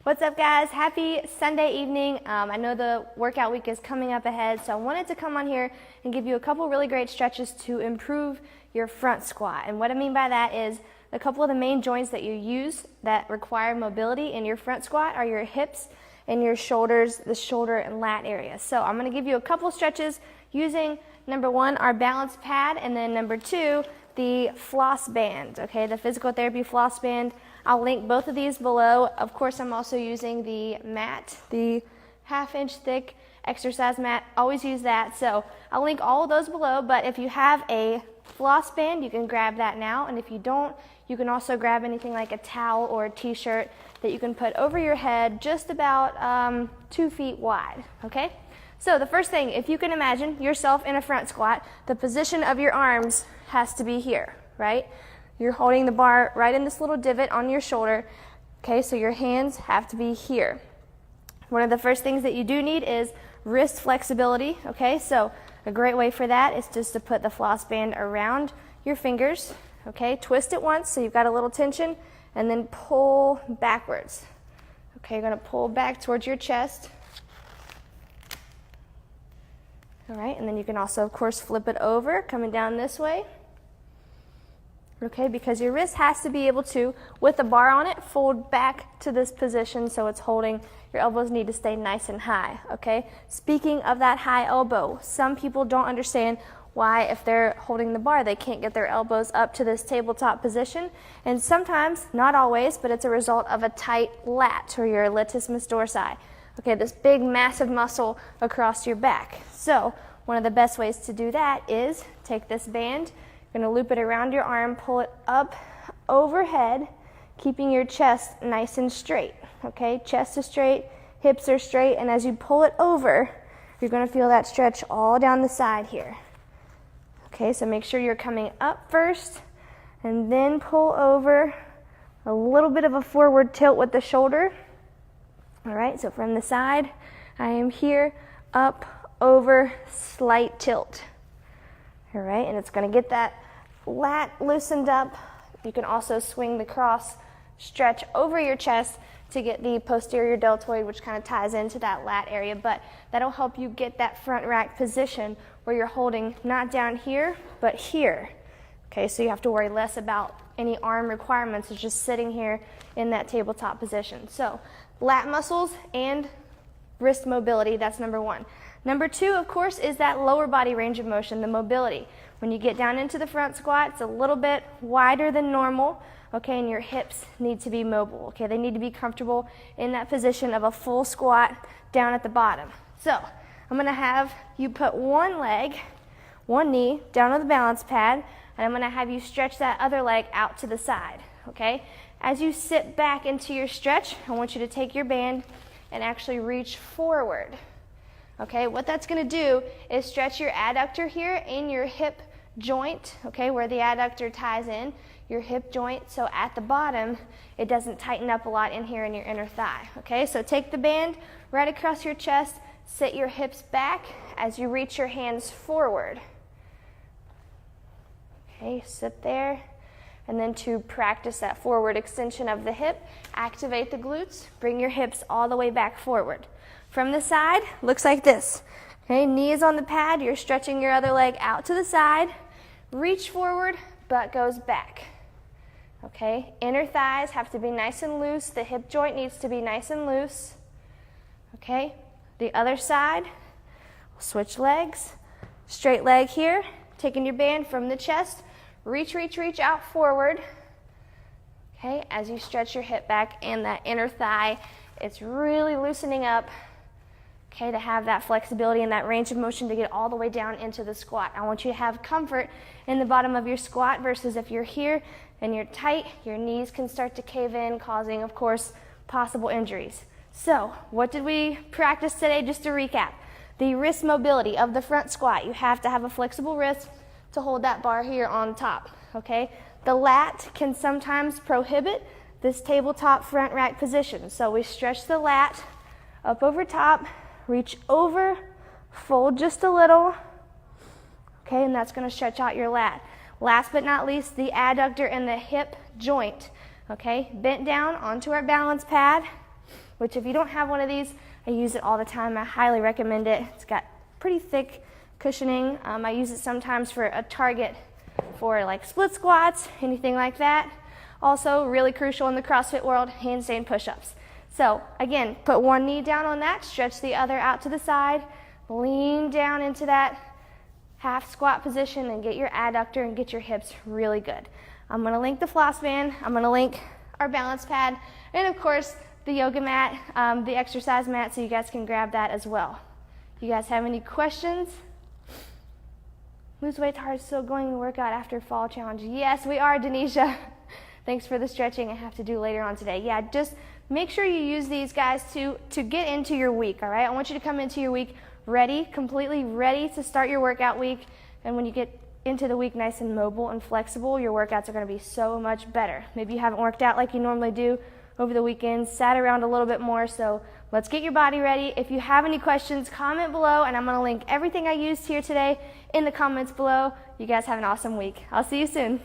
What's up, guys? Happy Sunday evening. I know the workout week is coming up ahead, so I wanted to come on here and give you a couple really great stretches to improve your front squat. And what I mean by that is a couple of the main joints that you use that require mobility in your front squat are your hips and your shoulders, the shoulder and lat area. So I'm going to give you a couple stretches using number one, our balance pad, and then number two, the floss band, okay, the physical therapy floss band. I'll link both of these below. Of course, I'm also using the mat, the 1/2 inch thick exercise mat. Always use that. So I'll link all of those below, but if you have a floss band, you can grab that now. And if you don't, you can also grab anything like a towel or a t-shirt that you can put over your head just about 2 feet wide, okay? So the first thing, if you can imagine yourself in a front squat, the position of your arms has to be here, right? You're holding the bar right in this little divot on your shoulder, okay? So your hands have to be here. One of the first things that you do need is wrist flexibility, okay? So a great way for that is just to put the floss band around your fingers, okay? Twist it once so you've got a little tension, and then pull backwards. Okay, you're gonna pull back towards your chest. All right, and then you can also, of course, flip it over, coming down this way. Okay, because your wrist has to be able to, with the bar on it, fold back to this position so it's holding. Your elbows need to stay nice and high, okay? Speaking of that high elbow, some people don't understand why if they're holding the bar, they can't get their elbows up to this tabletop position. And sometimes, not always, but it's a result of a tight lat or your latissimus dorsi. Okay, this big, massive muscle across your back. So one of the best ways to do that is take this band, you're gonna loop it around your arm, pull it up overhead, keeping your chest nice and straight, okay? Chest is straight, hips are straight, and as you pull it over, you're gonna feel that stretch all down the side here. Okay, so make sure you're coming up first, and then pull over, a little bit of a forward tilt with the shoulder. All right, so from the side, I am here, up, over, slight tilt. All right, and it's gonna get that lat loosened up. You can also swing the cross stretch over your chest to get the posterior deltoid, which kind of ties into that lat area, but that'll help you get that front rack position where you're holding not down here, but here. Okay, so you have to worry less about any arm requirements. It's just sitting here in that tabletop position. So lat muscles and wrist mobility, that's number one. Number two, of course, is that lower body range of motion, the mobility. When you get down into the front squat, it's a little bit wider than normal, okay, and your hips need to be mobile, okay? They need to be comfortable in that position of a full squat down at the bottom. So I'm gonna have you put one leg, one knee down on the balance pad, and I'm gonna have you stretch that other leg out to the side, okay? As you sit back into your stretch, I want you to take your band and actually reach forward. Okay, what that's gonna do is stretch your adductor here in your hip joint, okay, where the adductor ties in, your hip joint, so at the bottom, it doesn't tighten up a lot in here in your inner thigh, okay? So take the band right across your chest, sit your hips back as you reach your hands forward. Okay, sit there. And then to practice that forward extension of the hip, activate the glutes, bring your hips all the way back forward. From the side, looks like this. Okay, knees on the pad, you're stretching your other leg out to the side, reach forward, butt goes back. Okay, inner thighs have to be nice and loose, the hip joint needs to be nice and loose. Okay, the other side, switch legs, straight leg here, taking your band from the chest, reach, reach, reach out forward, okay, as you stretch your hip back and that inner thigh, it's really loosening up, okay, to have that flexibility and that range of motion to get all the way down into the squat. I want you to have comfort in the bottom of your squat versus if you're here and you're tight, your knees can start to cave in, causing, of course, possible injuries. So, what did we practice today? Just to recap, the wrist mobility of the front squat. You have to have a flexible wrist to hold that bar here on top, okay? The lat can sometimes prohibit this tabletop front rack position. So we stretch the lat up over top, reach over, fold just a little, okay, and that's gonna stretch out your lat. Last but not least, the adductor and the hip joint, okay? Bent down onto our balance pad, which if you don't have one of these, I use it all the time. I highly recommend it. It's got pretty thick cushioning. I use it sometimes for a target for like split squats, anything like that. Also, really crucial in the CrossFit world, handstand push-ups. So again, put one knee down on that, stretch the other out to the side, lean down into that half squat position and get your adductor and get your hips really good. I'm gonna link the floss band, I'm gonna link our balance pad, and of course the yoga mat, the exercise mat, so you guys can grab that as well. You guys have any questions? Lose weight's hard, still going to workout after fall challenge. Yes, we are, Denisha. Thanks for the stretching I have to do later on today. Yeah, just make sure you use these guys to get into your week, all right? I want you to come into your week ready, completely ready to start your workout week. And when you get into the week nice and mobile and flexible, your workouts are going to be so much better. Maybe you haven't worked out like you normally do over the weekend, sat around a little bit more, so let's get your body ready. If you have any questions, comment below, and I'm going to link everything I used here today in the comments below. You guys have an awesome week. I'll see you soon.